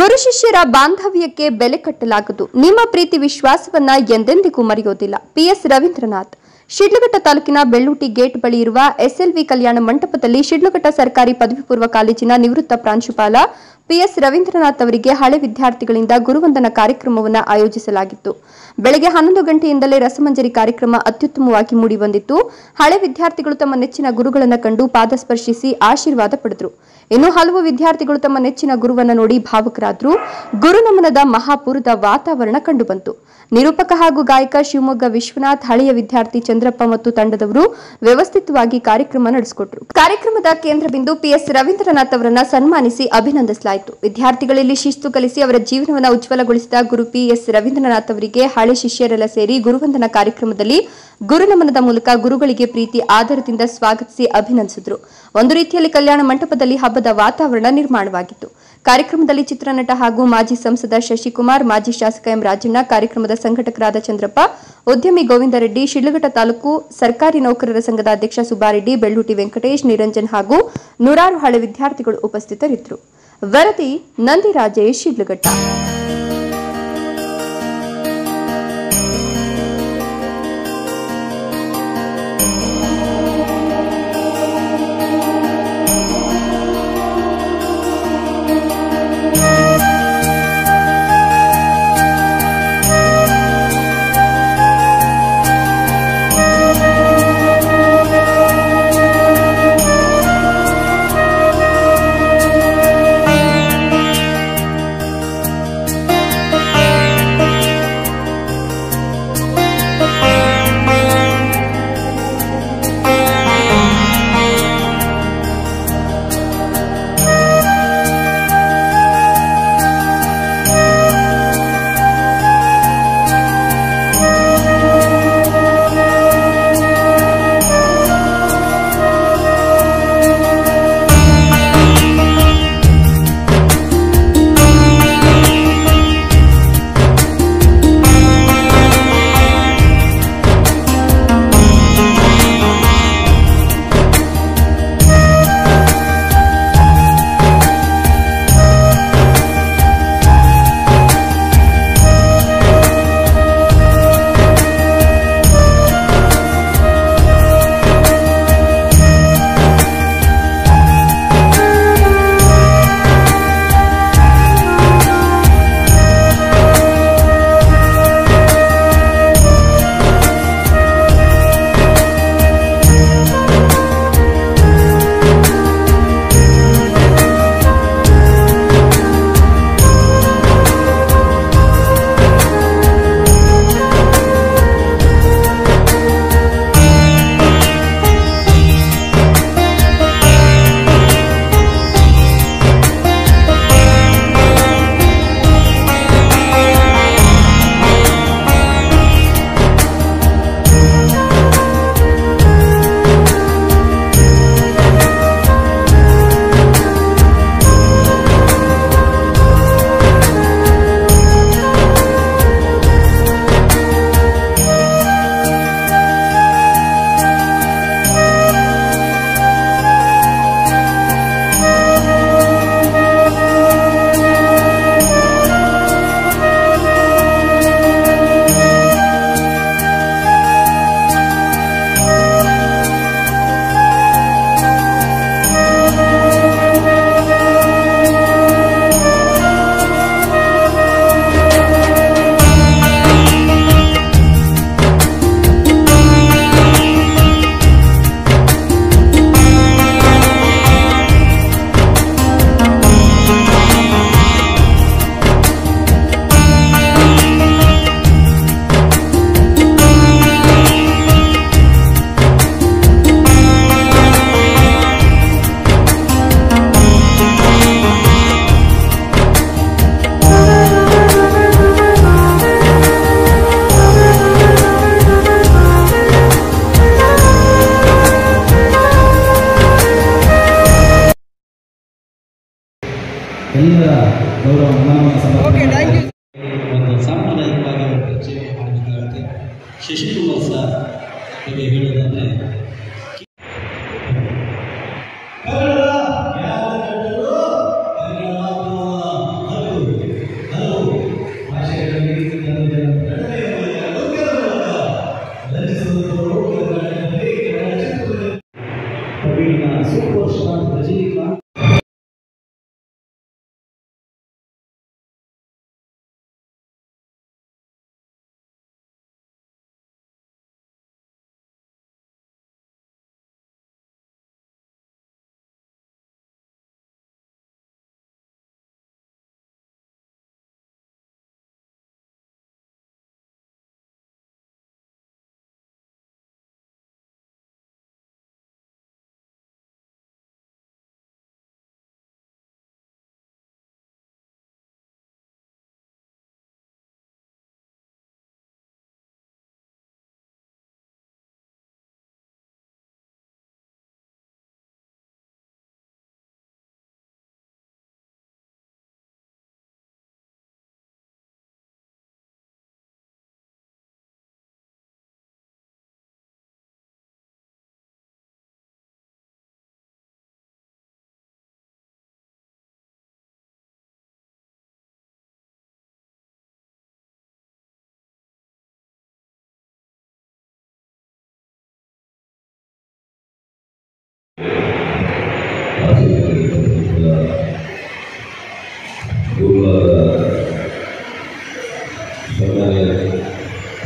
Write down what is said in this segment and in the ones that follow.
ಗುರು ಶಿಷ್ಯರ ಬಾಂಧವ್ಯಕ್ಕೆ ಬೆಲೆ ಕಟ್ಟಲಾಗದು. ನಿಮ್ಮ ಪ್ರೀತಿ ವಿಶ್ವಾಸವನ್ನ ಎಂದೆಂದಿಗೂ ಮರೆಯೋದಿಲ್ಲ. PS ರವೀಂದ್ರನಾಥ್. ಶಿಡ್ಲಘಟ್ಟ ತಾಲೂಕಿನ ಬೆಳ್ಳೂಟಿ ಗೇಟ್ ಬಳಿ ಇರುವ SLV ಕಲ್ಯಾಣ ಮಂಟಪದಲ್ಲಿ ಶಿಡ್ಲಘಟ್ಟ ಸರ್ಕಾರಿ ಪದವಿ ಪೂರ್ವ ಕಾಲೇಜಿನ ನಿವೃತ್ತ ಪ್ರಾಂಶುಪಾಲ PS ರವೀಂದ್ರನಾಥ್ ಅವರಿಗೆ ಹಳೆ ವಿದ್ಯಾರ್ಥಿಗಳಿಂದ ಗುರುವಂದನಾ ಕಾರ್ಯಕ್ರಮವನ್ನು ಆಯೋಜಿಸಲಾಗಿತ್ತು. ಬೆಳಗ್ಗೆ 11 ಗಂಟೆಯಿಂದಲೇ ರಸಮಂಜರಿ ಕಾರ್ಯಕ್ರಮ ಅತ್ಯುತ್ತಮವಾಗಿ ಮೂಡಿಬಂದಿತ್ತು. ಹಳೆ ವಿದ್ಯಾರ್ಥಿಗಳು ತಮ್ಮ ನೆಚ್ಚಿನ ಗುರುಗಳನ್ನು ಕಂಡು ಪಾದ ಸ್ಪರ್ಶಿಸಿ ಆಶೀರ್ವಾದ ಪಡೆದರು. ಇನ್ನು ಹಲವು ವಿದ್ಯಾರ್ಥಿಗಳು ತಮ್ಮ ನೆಚ್ಚಿನ ಗುರುವನ್ನು ನೋಡಿ ಭಾವುಕರಾದರು. ಗುರುನಮನದ ಮಹಾಪುರದ ವಾತಾವರಣ ಕಂಡುಬಂತು. ನಿರೂಪಕ ಹಾಗೂ ಗಾಯಕ ಶಿವಮೊಗ್ಗ ವಿಶ್ವನಾಥ್, ಹಳೆಯ ವಿದ್ಯಾರ್ಥಿ ಚಂದ್ರಪ್ಪ ಮತ್ತು ತಂಡದವರು ವ್ಯವಸ್ಥಿತವಾಗಿ ಕಾರ್ಯಕ್ರಮ ನಡೆಸಿಕೊಟ್ಟರು. ಕಾರ್ಯಕ್ರಮದ ಕೇಂದ್ರ ಬಿಂದು PS ರವೀಂದ್ರನಾಥ್ ಅವರನ್ನು ಸನ್ಮಾನಿಸಿ ಅಭಿನಂದಿಸಲಾಯಿತು. ವಿದ್ಯಾರ್ಥಿಗಳಲ್ಲಿ ಶಿಸ್ತು ಕಲಿಸಿ ಅವರ ಜೀವನವನ್ನು ಉಜ್ವಲಗೊಳಿಸಿದ ಗುರು PS ರವೀಂದ್ರನಾಥ್ ಅವರಿಗೆ ಹಳೆ ಶಿಷ್ಯರೆಲ್ಲ ಸೇರಿ ಗುರುವಂದನಾ ಕಾರ್ಯಕ್ರಮದಲ್ಲಿ ಗುರುನಮನದ ಮೂಲಕ ಗುರುಗಳಿಗೆ ಪ್ರೀತಿ ಆದರದಿಂದ ಸ್ವಾಗತಿಸಿ ಅಭಿನಂದಿಸಿದರು. ಒಂದು ರೀತಿಯಲ್ಲಿ ಕಲ್ಯಾಣ ಮಂಟಪದಲ್ಲಿ ಹಬ್ಬದ ವಾತಾವರಣ ನಿರ್ಮಾಣವಾಗಿತ್ತು. ಕಾರ್ಯಕ್ರಮದಲ್ಲಿ ಚಿತ್ರನಟ ಹಾಗೂ ಮಾಜಿ ಸಂಸದ ಶಶಿಕುಮಾರ್, ಮಾಜಿ ಶಾಸಕ ಎಂ ರಾಜಣ್ಣ, ಕಾರ್ಯಕ್ರಮದ ಸಂಘಟಕರಾದ ಚಂದ್ರಪ್ಪ, ಉದ್ಯಮಿ ಗೋವಿಂದರೆಡ್ಡಿ, ಶಿಡ್ಲಘಟ್ಟ ತಾಲೂಕು ಸರ್ಕಾರಿ ನೌಕರರ ಸಂಘದ ಅಧ್ಯಕ್ಷ ಸುಬ್ಬಾರೆಡ್ಡಿ, ಬೆಳ್ಳೂಟಿ ವೆಂಕಟೇಶ್, ನಿರಂಜನ್ ಹಾಗೂ ನೂರಾರು ಹಳೆ ವಿದ್ಯಾರ್ಥಿಗಳು ಉಪಸ್ಥಿತರಿದ್ದರು. ವರದಿ ನಂದಿರಾಜೇಶ್, ಶಿಡ್ಲಘಟ್ಟ. ಎಲ್ಲರ ಗೌರವ ನಮನವನ್ನು ಸಮರ್ಪಣೆ ಒಂದು ಸಾಂಪ್ರದಾಯಿಕವಾಗಿ ಪರಿಚಯ ಮಾಡಬೇಕಾಗುತ್ತೆ. ಶಶಿಕುಮಾರ್ ಸರ್ ಬಗ್ಗೆ ಹೇಳೋದಂದ್ರೆ ಕನ್ನಡ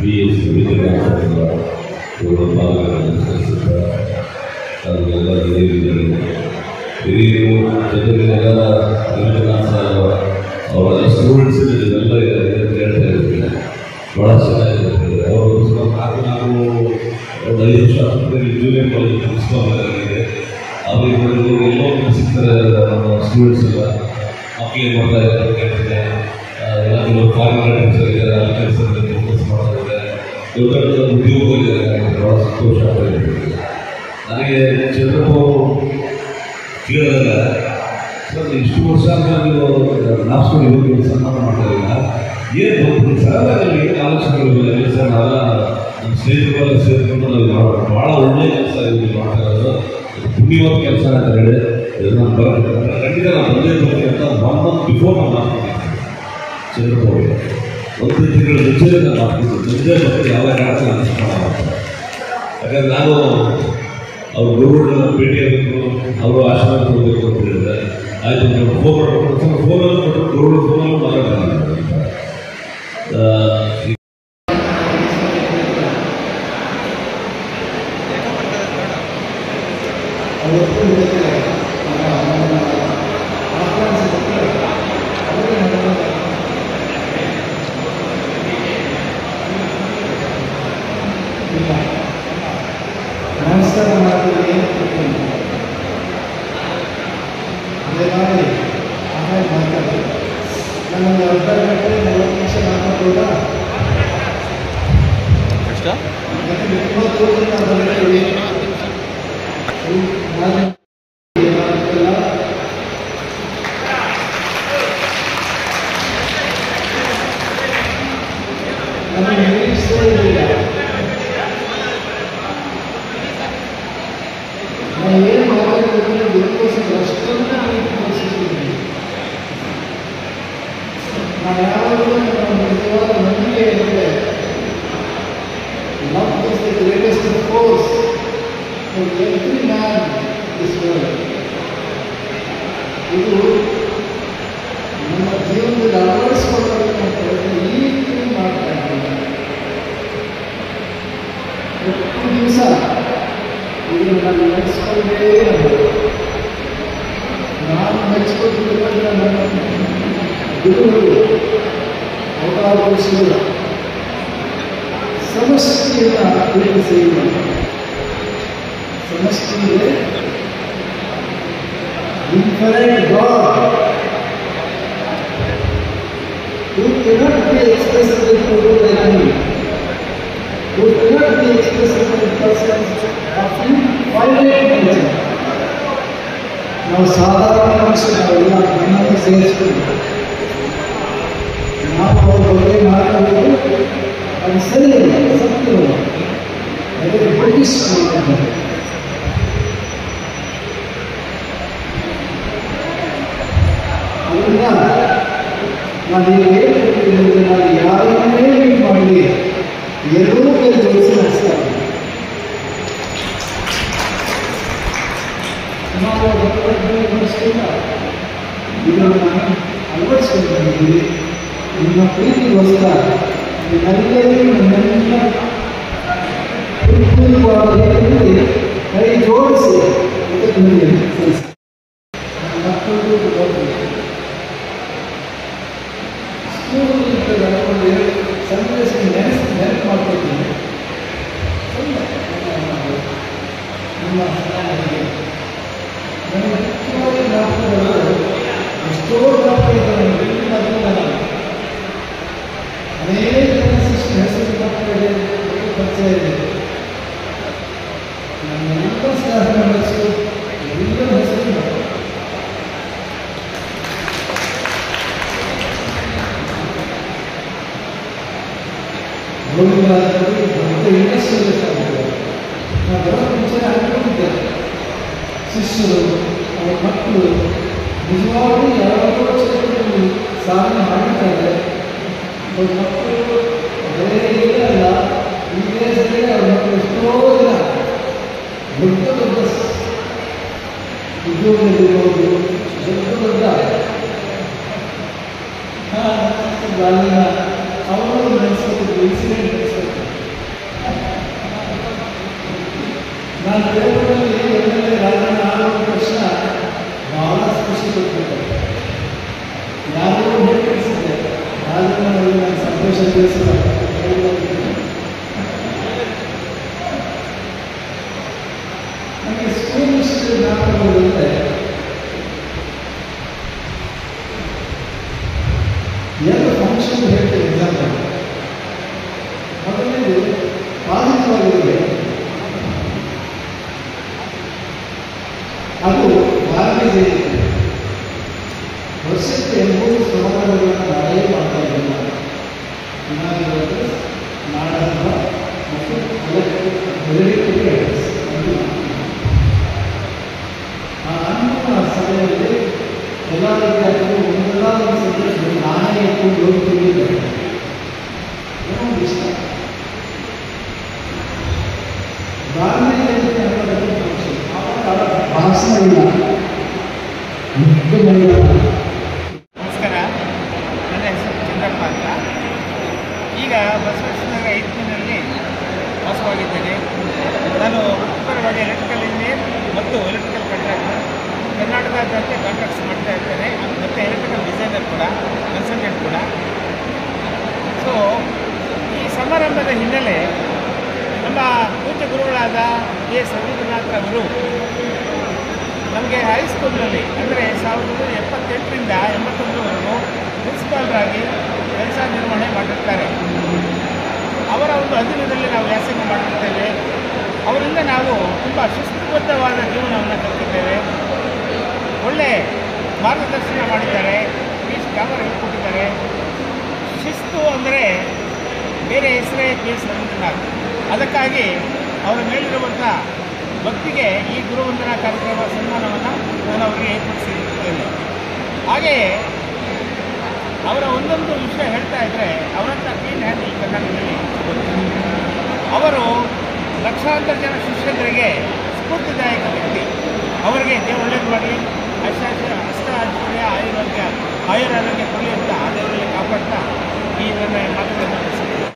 PS ವಿದ್ಯಾರ್ಥಿಗಳ ಅದನ್ನೆಲ್ಲ ಹಿರಿಯರು ಜೊತೆಗೆಲ್ಲ ಅವರ ಸ್ಟೂಡೆಂಟ್ಸ್ ಇದೆಲ್ಲ ಹೇಳ್ತಾ ಇರ್ತೀನಿ ಭಾಳ ಚೆನ್ನಾಗಿರುತ್ತೆ. ಅವರು ನಾವು 5 ವರ್ಷ ಜೂನಿಯರ್ ಕಾಲೇಜ್ ಪ್ರಿನ್ಸಿಪಾಲ್ ಆಗಿದೆ. ಅವರಿಗೆ ಎಲ್ಲೋ ಸಿಗ್ತಾರೆ ನಮ್ಮ ಸ್ಟೂಡೆಂಟ್ಸ್ ಎಲ್ಲ ಮಕ್ಕಳಿಗೆ ಮಾಡ್ತಾ ಇದ್ದಾರೆ ಕೇಳ್ತೀನಿ. ಎಲ್ಲ ಕೆಲವು ಫಾರಿನ್ ಇದ್ದಾರೆ ಅಲ್ಲಿ ಕೆಲಸದಲ್ಲಿ ಫೋಕಸ್ ಮಾಡ್ತಾ ಇದ್ದಾರೆ. ದೊಡ್ಡ ದೊಡ್ಡ ಉದ್ಯೋಗಗಳಿದ್ದಾರೆ. ಭಾಳ ಸಂತೋಷ ಆಗ್ತಾ ಇದೆ. ನನಗೆ ಚಂದ್ರಪ್ಪ ಅವರು ಕೇಳಿದಾಗ ಸರ್ ಇಷ್ಟು ವರ್ಷ ನೀವು ನಾಪ್ಸ್ಕೊಂಡು ಇವಾಗ ಸನ್ಮಾನ ಮಾಡ್ತಾ ಇಲ್ಲ ಏನು ಸರಳಾಗಿ ಏನು ಆಲೋಚನೆಗಳಿಲ್ಲ ಸರ್. ನಾವೆಲ್ಲ ನಮ್ಮ ಸ್ನೇಹಿತರೆಲ್ಲ ಸೇರಿಕೊಂಡು ನಾವು ಭಾಳ ಒಳ್ಳೆಯ ಕೆಲಸ ಇದು ಮಾಡ್ತಾ ಇರೋದು ಪುಣ್ಯವಾದ ಕೆಲಸ ಅಂತ ಹೇಳಿ ನಾನು ಬರೋದು ಖಂಡಿತ ನಾವು ಬಂದೇ ಬರ್ತೀವಿ ಅಂತ 1 month ಬಿಫೋರ್ ನಾವು ಮಾತಾಡ್ತಿದ್ದೆ ಚಂದ್ರಪ್ಪ ಅವರು. 1 ತಿಂಗಳ ಮುಂಚೆ ನಾನು ಮಾತಾಡ್ತಿದ್ದೆ ಮುಂಚೆ ಯಾವ ಕಾರಣಕ್ಕೆ ನಾನು ಮಾಡ್ತಾರೆ. ಯಾಕಂದರೆ ನಾನು ಅವ್ರು ಗುರುಗಳನ್ನ ಭೇಟಿಯಾಗಬೇಕು, ಅವರು ಆಶೀರ್ವಾದ ಕೊಡಬೇಕು ಅಂತ ಹೇಳಿದ್ರೆ ಆಯಿತು ನೀವು ಫೋನಲ್ಲಿ ಕೊಟ್ಟರು ಗುರುಗಳು ಫೋನಲ್ಲೂ ಮಾತಾಡ್ತಾರೆ. ನಮಸ್ಕಾರ ಮಾಡ್ತೀವಿ ಅದೇ ಮಾಡಿ ಆಮೇಲೆ ಮಾತಾಡಿ ನಮಗೆ ಅರ್ಧ ಗಂಟೆ 40 ನಿಮಿಷ ಮಾತಾಡೋದಾ ನಮಗೆ ನಿರೀಕ್ಷೆ ಏನು ಮಾತಾಡೋದ್ರೆ ಗುರುಕೋಸ್ಕರ ಅಷ್ಟೊಂದು ತೋರಿಸಿದ್ದೀನಿ. ನಾವು ಯಾವಾಗಲೂ ನಮ್ಮ ನಿಜವಾದ ನಂಬಿಕೆ ಇರುತ್ತೆ. Love is the greatest force for every man this world. ಇದು ನಮ್ಮ ಜೀವನದಲ್ಲಿ ಅಳವಡಿಸ್ಕೊಳ್ಳೋದಕ್ಕೆ ಈ ರೀತಿ ಮಾಡ್ತಾ ಇದ್ದೀವಿ. ಪ್ರತಿ ದಿವಸ ಇದನ್ನು ನಾನು ನಡೆಸ್ಕೊಂಡೇ ನಾನು ಮೆಚ್ಚಿಕೊಂಡಿರುವಂಥ ನನ್ನ ಗುರುಗಳು ಅವತಾರಗೊಳಿಸಿದ ಸಮಷ್ಟಿಯನ್ನು ಪ್ರೀತಿಸಿ ಸಮಷ್ಟಿಗೆ infinite God who cannot be expressed in total enemy, who cannot be expressed in persons of finite nature. ನಾವು ಸಾಧಾರಣ ಮನುಷ್ಯರಲ್ಲ, ನಮ್ಮನ್ನು ಸೇರಿಸ್ಕೊಂಡು ನಾವು ಅವ್ರ ಬಗ್ಗೆ ಮಾತಾಡೋದು ಅದು ಸರಿ ಇಲ್ಲ, ಸತ್ಯವಿಲ್ಲ. ಅದಕ್ಕೆ ಬ್ರಿಟಿಷ್ ಮಾಡಿದ್ದಾರೆ. ಅದರಿಂದ ನಾವೀಗ ಹೇಳ್ತಿದ್ದೀವಿ, ನಾವು ಯಾರನ್ನೇ ಮೀಟ್ ಮಾಡಲಿ ಎಲ್ಲರೂ ಜೋಡಿಸಿ ನಡೆಸ್ತಾರೆ. ನಾವು ವರ್ಷದಿಂದ ಇದನ್ನು ಅಳವಡಿಸ್ಕೊಂಡಿದ್ದೀವಿ. ನಿಮ್ಮ ಪ್ರೀತಿಗೋಸ್ಕರ ನಿಮ್ಮೆಲ್ಲರಿಗೂ ನನ್ನೆಲ್ಲ ಪೂರ್ವಕವಾಗಿ ಕೈ ಜೋಡಿಸಿ ಮಕ್ಕಳು ಸ್ಕೂಲ್ ಸಂದೇಶ ನೆನಪು ಮಾಡ್ಕೊಳ್ತೀನಿ. ನಿಮ್ಮ ನನಗೆ ಮುಖ್ಯವಾಗಿ ಜ್ಞಾಪಕಗಳು ಎಷ್ಟೋ ಜ್ಞಾಪಕಗಳು ಅನೇಕ ಹೆಸರು ಜ್ಞಾಪಕಗಳಿಗೆ ಪರಿಚಯ ಇದೆ. ನನ್ನ ಎಲ್ಲ ಸ್ಟಾಫ್ ಮೆಂಬರ್ಸು ಎಲ್ಲ ಹೆಸರು ಗೋವಿಂದರಾಜರು ದೊಡ್ಡ ಇಂಡಸ್ಟ್ರಿಯಲ್ ಆಗಿದ್ದಾರೆ. ನಾವು ಬರೋ ಮುಂಚೆ ಅನ್ಕೊಂಡಿದ್ದೇವೆ ಶಿಷ್ಯರು ಅವರ ಮಕ್ಕಳು ನಿಜವಾಗ್ಲೂ ಯಾವಾಗಲೂ ಕ್ಷೇತ್ರದಲ್ಲಿ ಸಾಧನೆ ಮಾಡಿದ್ದಾರೆ. ಅವ್ರ ಮಕ್ಕಳು ಬೇರೆ ಇಲ್ಲ, ಈ ದೇಶದಲ್ಲಿ ಅವ್ರ ಮಕ್ಕಳು ಎಷ್ಟೋ ಜನ ದೊಡ್ಡ ದೊಡ್ಡ ಉದ್ಯೋಗದಲ್ಲಿರ್ಬೋದು, ದೊಡ್ಡ ಅಲ್ಲಿನ ಅವರು ನಡೆಸೋದು ಇನ್ಸಿಡೆಂಟ್ ನಡೆಸೋದು ನಾಡಹಬ್ಬ ಮತ್ತು ಬೆಳವಣಿಗೆ ಆ ಹಣ್ಣುವ ಸಮಯದಲ್ಲಿ ಎಲ್ಲ ವಿದ್ಯಾರ್ಥಿಗಳು ಒಂದಲ್ಲ ಒಂದು ಸಂದರ್ಭದಲ್ಲಿ ನಾನೇ ಎತ್ಕೊಂಡು ಹೋಗ್ತಿದ್ದಾರೆ. ಏನೋ ಒಂದು ಇಷ್ಟ ಗಾಂಧಿ ಜಯಂತಿ ಅನ್ನೋದನ್ನು ಭಾಷಣ ಇಲ್ಲ. ನಮಸ್ಕಾರ, ನನ್ನ ಹೆಸರು ಚಂದ್ರಪ್ಪ ಅಂತ. ಈಗ ಬಸವೇಶ್ವರ 5ನೇ ವಾಸವಾಗಿದ್ದೇನೆ. ನಾನು ವೃತ್ತಿಪರವಾಗಿ ಎಲೆಕ್ಟ್ರಿಕಲ್ ಇಂಜಿನಿಯರ್ ಮತ್ತು ಎಲೆಕ್ಟ್ರಿಕಲ್ ಕಾಂಟ್ರಾಕ್ಟರ್. ಕರ್ನಾಟಕದಾದ್ಯಂತ ಕಾಂಟ್ರಾಕ್ಟ್ಸ್ ಮಾಡ್ತಾ ಇರ್ತೇನೆ ಮತ್ತು ಎಲೆಕ್ಟ್ರಿಕಲ್ ಡಿಸೈನರ್ ಕೂಡ, ಕನ್ಸಲ್ಟೆಂಟ್ ಕೂಡ. ಸೊ ಈ ಸಮಾರಂಭದ ಹಿನ್ನೆಲೆ ನಮ್ಮ ಪೂಜ್ಯ ಗುರುಗಳಾದ ಎಸ್ ರವೀಂದ್ರನಾಥ್ ಅವರು ನಮಗೆ ಹೈಸ್ಕೂಲ್ನಲ್ಲಿ ಅಂದರೆ 1978ರಿಂದ 81ವರೆಗೂ ಪ್ರಿನ್ಸಿಪಾಲ್ರಾಗಿ ಕೆಲಸ ನಿರ್ವಹಣೆ ಮಾಡಿರ್ತಾರೆ. ಅವರ ಒಂದು ಅಧೀನದಲ್ಲಿ ನಾವು ವ್ಯಾಸಂಗ ಮಾಡಿರ್ತೇವೆ. ಅವರಿಂದ ನಾವು ತುಂಬ ಶಿಸ್ತುಬದ್ಧವಾದ ಜೀವನವನ್ನು ಕಲಿತಿದ್ದೇವೆ. ಒಳ್ಳೆಯ ಮಾರ್ಗದರ್ಶನ ಮಾಡಿದ್ದಾರೆ, ಪೀಸ್ ಗ್ರಾಮರ್ ಹೇಳ್ಕೊಟ್ಟಿದ್ದಾರೆ. ಶಿಸ್ತು ಅಂದರೆ ಬೇರೆ ಹೆಸರೇ ಪೀಸ್ ರವೀಂದ್ರನಾಥ್. ಅದಕ್ಕಾಗಿ ಅವರ ಮೇಲಿರುವಂಥ ಭಕ್ತಿಗೆ ಈ ಗುರುವಂದನಾ ಕಾರ್ಯಕ್ರಮ ಸನ್ಮಾನವನ್ನು ನಾನು ಅವರಿಗೆ ಏರ್ಪಡಿಸಿರುತ್ತೇನೆ. ಹಾಗೆಯೇ ಅವರ ಒಂದೊಂದು ವಿಷಯ ಹೇಳ್ತಾ ಇದ್ದರೆ ಅವರಂಥ ಕ್ಲೀನ್ ಹ್ಯಾಂಡ್ ಈ ಕರ್ನಾಟಕದಲ್ಲಿ ಅವರು ಲಕ್ಷಾಂತರ ಜನ ಶಿಷ್ಯರಿಗೆ ಸ್ಫೂರ್ತಿದಾಯಕ ವ್ಯಕ್ತಿ. ಅವರಿಗೆ ದೇವರು ಒಳ್ಳೇದು ಮಾಡಲಿ, ಅಷ್ಟ ಐಶ್ವರ್ಯ ಆಯುರಾರೋಗ್ಯ ಕೊಡಲಿ ಅಂತ ದೇವರಲ್ಲಿ ಕಾಪಾಡ್ತಾ ಈ ನನ್ನ ಮಾತುಗಳನ್ನು ನಡೆಸಿದ್ದೇನೆ.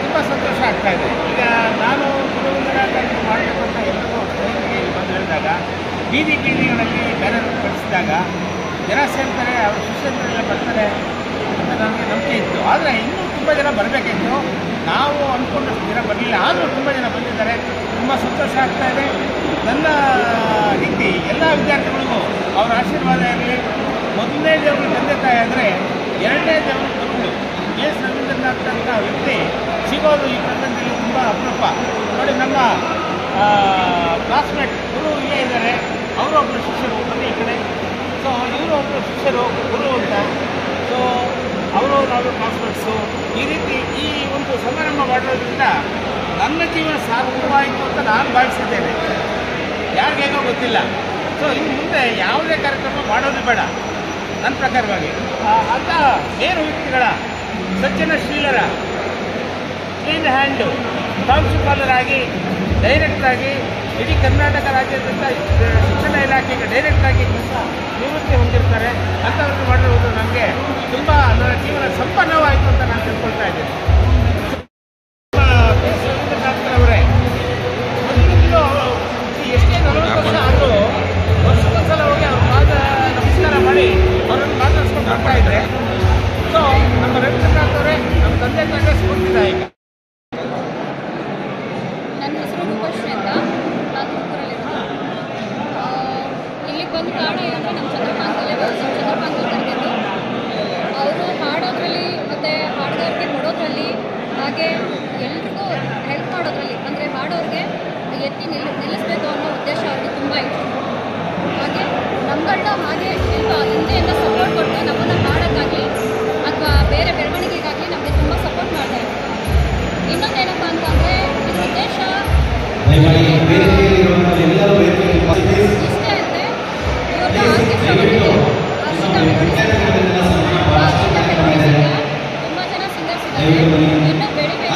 ತುಂಬ ಸಂತೋಷ ಆಗ್ತಾ ಇದೆ. ಈಗ ನಾನು ಗುರುವಂದನಾ ಕಾರ್ಯಕ್ರಮ ಮಾಡಬೇಕು ಅಂತ ಎಲ್ಲರೂ ಸ್ನೇಹಿತರಿಗೆ ಬಂದು ಹೇಳಿದಾಗ ಬೀದಿಗಳಲ್ಲಿ ಬ್ಯಾನರ್ ಕಳಿಸಿದಾಗ ಜನ ಸೇರ್ತಾರೆ, ಅವ್ರ ಶಿಷ್ಯರೆಲ್ಲ ಬರ್ತಾರೆ ಅಂತ ನನಗೆ ನಂಬಿಕೆ ಇತ್ತು. ಆದರೆ ಇನ್ನೂ ತುಂಬ ಜನ ಬರಬೇಕಿತ್ತು. ನಾವು ಅಂದ್ಕೊಂಡಷ್ಟು ಜನ ಬರಲಿಲ್ಲ, ಆದರೂ ತುಂಬ ಜನ ಬಂದಿದ್ದಾರೆ. ತುಂಬ ಸಂತೋಷ ಆಗ್ತಾ ಇದೆ. ನನ್ನ ರೀತಿ ಎಲ್ಲ ವಿದ್ಯಾರ್ಥಿಗಳಿಗೂ ಅವರ ಆಶೀರ್ವಾದ ಇರಲಿ. ಮೊದಲನೇ ದೇವರು ತಂದೆ ತಾಯಿ ಅಂದರೆ ಎರಡನೇ ದೇವರು ಗುರುಗಳು. ಎಸ್ ರವೀಂದ್ರನಾಥ್ ಅಂತ ವ್ಯಕ್ತಿ ಸಿಗೋದು ಈ ಪ್ರಪಂಚದಲ್ಲಿ ತುಂಬ ಅಪರೂಪ. ನೋಡಿ, ನಮ್ಮ ಕ್ಲಾಸ್ಮೇಟ್ ಗುರು ಇಲ್ಲೇ ಇದ್ದಾರೆ, ಅವರು ಒಬ್ಬರು ಶಿಷ್ಯರು ಬನ್ನಿ ಈ ಕಡೆ. ಸೊ ಇವರು ಒಬ್ಬರು ಶಿಷ್ಯರು ಗುರು ಅಂತ. ಸೊ ಅವರು ನಾವು ಕ್ಲಾಸ್ಮೇಟ್ಸು. ಈ ರೀತಿ ಈ ಒಂದು ಸಮಾರಂಭ ಮಾಡೋದ್ರಿಂದ ನನ್ನ ಜೀವನ ಸಾರ್ಥಕವಾಯಿತು ಅಂತ ನಾನು ಭಾವಿಸಿದ್ದೇನೆ. ಯಾರಿಗೇನೋ ಗೊತ್ತಿಲ್ಲ. ಸೊ ಇನ್ನು ಮುಂದೆ ಯಾವುದೇ ಕಾರ್ಯಕ್ರಮ ಮಾಡೋದು ಬೇಡ ನನ್ನ ಪ್ರಕಾರವಾಗಿ. ಅಂಥ ಬೇರೆ ವ್ಯಕ್ತಿಗಳ ಸಜ್ಜನಶೀಲರ ಕ್ಲೀನ್ ಹ್ಯಾಂಡು ಪ್ರಾಂಶುಪಾಲರಾಗಿ, ಡೈರೆಕ್ಟ್ರಾಗಿ, ಇಡೀ ಕರ್ನಾಟಕ ರಾಜ್ಯಾದ್ಯಂತ ಶಿಕ್ಷಣ ಇಲಾಖೆಗೆ ಡೈರೆಕ್ಟ್ರಾಗಿ ಕೆಲಸ ನಿವೃತ್ತಿ ಹೊಂದಿರ್ತಾರೆ. ಅಂಥವ್ರಿಗೆ ಮಾಡಿರುವುದು ನನಗೆ ತುಂಬ ನನ್ನ ಜೀವನ ಸಂಪನ್ನವಾಯಿತು ಅಂತ ನಾನು ತಿಳ್ಕೊಳ್ತಾ ಇದ್ದೇನೆ. ರವೀಂದ್ರನಾಥ್ರವರೇ ಮೊದಲಿಂದಲೂ ಎಷ್ಟೇ 40 ವರ್ಷ ಆದರೂ ವರ್ಷಕ್ಕೊಂದ್ಸಲ ಹೋಗಿ ಅವ್ರ ನಮಸ್ಕಾರ ಮಾಡಿ ಅವರನ್ನು ಮಾತಾಡಿಸ್ಕೊಂಡು ಬರ್ತಾ ಇದ್ದರೆ. ಸೊ ನಮ್ಮ ರವೀಂದ್ರನಾಥ್ ಅವರೇ ನಮ್ಮ ತಂದೆ ತಾಯಿಗೆ ಸ್ಫೂರ್ತಿದಾಯಕ. ನನ್ನ ಹೆಸರು ರೂಪಶ್ರೀ ಅಂತ. ನಾನು ತುಮಕೂರಲ್ಲಿರೋದು. ಇಲ್ಲಿಗೆ ಬಂದು ಕಾರಣ ಏನಂದರೆ ನಮ್ಮ ಚಂದ್ರಕಾಂತಲ್ಲೇ ಕರೆದಿದ್ದು. ಅವರು ಹಾಡೋದ್ರಲ್ಲಿ ಮತ್ತು ಹಾಡುಗಾರಿಕೆ ಕೊಡೋದ್ರಲ್ಲಿ, ಹಾಗೆ ಎಲ್ರಿಗೂ ಹೆಲ್ಪ್ ಮಾಡೋದ್ರಲ್ಲಿ, ಅಂದರೆ ಹಾಡೋರಿಗೆ ಎತ್ತಿ ನಿಲ್ಲಿಸಬೇಕು ಅನ್ನೋ ಉದ್ದೇಶ ಅವ್ರಿಗೆ ತುಂಬ ಇತ್ತು. ಹಾಗೆ ನಮ್ಮಗಳನ್ನ ಹಾಗೆ ಹಿಂದೆಯಿಂದ ಸಪೋರ್ಟ್ ಕೊಟ್ಟು ನಮ್ಮನ್ನು ಹಾಡೋಕ್ಕಾಗಲಿ ಅಥವಾ ಬೇರೆ ಬೆಳವಣಿಗೆಗಾಗಲಿ ನಮಗೆ ತುಂಬ ಸಪೋರ್ಟ್ ಮಾಡ್ತಾ ಇದ್ದಾರೆ. ಇನ್ನೊಂದೇನಪ್ಪ ಅಂತಂದರೆ ಇದ್ರ ಉದ್ದೇಶ ಇಷ್ಟೇ ಅಂದರೆ ಇವ್ರನ್ನ ಆರ್ಕೆಸ್ಟ್ರಾ ತುಂಬ ಜನ ಸಿಂಗರ್ಸ್ ಇದ್ದಾರೆ, ಇನ್ನೂ ಬೆಳಿಬೇಕು.